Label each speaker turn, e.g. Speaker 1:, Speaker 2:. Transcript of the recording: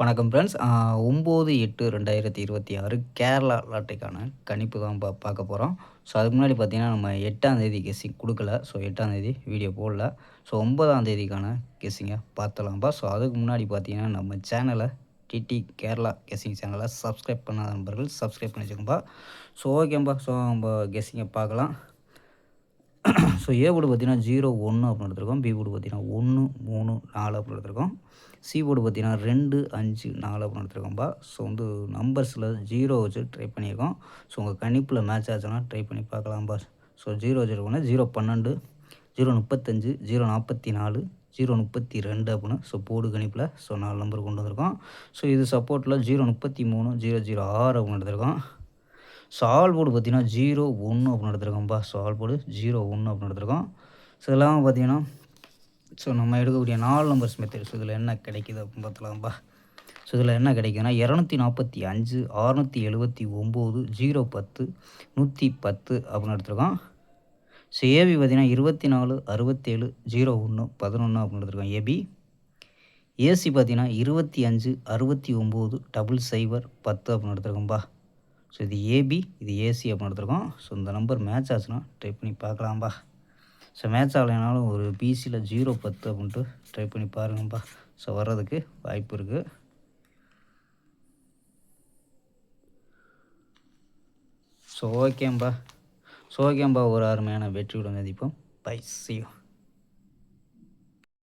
Speaker 1: வணக்கம் ஃப்ரெண்ட்ஸ். 9/8/2026 கேரளா லாட்டரிக்கான கணிப்பு தான் பார்க்க போகிறோம். ஸோ அதுக்கு முன்னாடி பார்த்தீங்கன்னா, நம்ம 8ஆந்தேதி கெஸ்ஸிங் குடுக்கல. ஸோ 8ஆந்தேதி வீடியோ போடல. ஸோ 9ஆந்தேதிக்கான கெஸ்ஸிங்க பார்த்துடலாம்ப்பா. ஸோ அதுக்கு முன்னாடி பார்த்தீங்கன்னா, நம்ம சேனலை டிடி கேரளா கெஸ்ஸிங் சேனலை சப்ஸ்கிரைப் பண்ணாத நண்பர்கள் சப்ஸ்கிரைப் பண்ணி வச்சுக்கோங்கப்பா. ஸோ ஓகேம்பா. ஸோ நம்ம கெஸ்ஸிங்கை பார்க்கலாம். ஸோ ஏ போர்டு பார்த்தீங்கன்னா 0, 1 அப்படின்னு எடுத்துருக்கோம். பி போர்டு பார்த்தீங்கன்னா 1, 3, 4 அப்படின்னு எடுத்துருக்கோம். சி போர்டு பார்த்தீங்கன்னா 2, 5, 4 அப்படின்னு எடுத்துருக்கோம்ப்பா. ஸோ நம்பர்ஸில் 0 வச்சு ட்ரை பண்ணியிருக்கோம். ஸோ உங்கள் கணிப்பில் மேட்ச் ஆச்சுன்னா ட்ரை பண்ணி பார்க்கலாம்ப்பா. ஸோ 0 வச்சுருக்கோன்னா 012, 035, 044, 032 அப்படின்னு போர்டு கணிப்பில் 4 நம்பர் கொண்டு வந்திருக்கோம். ஸோ இது சப்போர்ட்டில் 033, 006 அப்படின்னு எடுத்திருக்கோம். ஸோ ஆல் போர்டு பார்த்தீங்கன்னா 01 அப்படின்னு எடுத்துருக்கோம்ப்பா. ஸோ ஆல் போர்டு 01 அப்படின்னு எடுத்துருக்கோம். ஸோ இதெல்லாம் பார்த்தீங்கன்னா நம்ம எடுக்கக்கூடிய 4 நம்பர்ஸ் மெத்தட். ஸோ இதில் என்ன கிடைக்குது அப்படின்னு பார்த்தலாம்ப்பா. ஸோ இதில் என்ன கிடைக்குதுன்னா 245, 679, 010, 110 அப்படின்னு எடுத்துருக்கோம். ஸோ ஏபி பார்த்தீங்கன்னா 24, 67, 01, 11 அப்படின்னு எடுத்துருக்கோம் ஏபி. ஏசி பார்த்தீங்கன்னா 25, 69, 00, 10 அப்படின்னு எடுத்துருக்கோம்ப்பா. ஸோ இது ஏபி, இது ஏசி அப்படின்னு எடுத்துருக்கோம். ஸோ இந்த நம்பர் மேட்ச் ஆச்சுன்னா ட்ரை பண்ணி பார்க்கலாம்ப்பா. ஸோ மேட்ச் ஆகலைனாலும் ஒரு பிசியில் 010 அப்படின்ட்டு ட்ரை பண்ணி பாருங்கப்பா. ஸோ வர்றதுக்கு வாய்ப்பு இருக்குது. ஸோ ஓகேம்பா. ஒரு அருமையான வெற்றியுடன் சந்திப்போம். Bye, see you.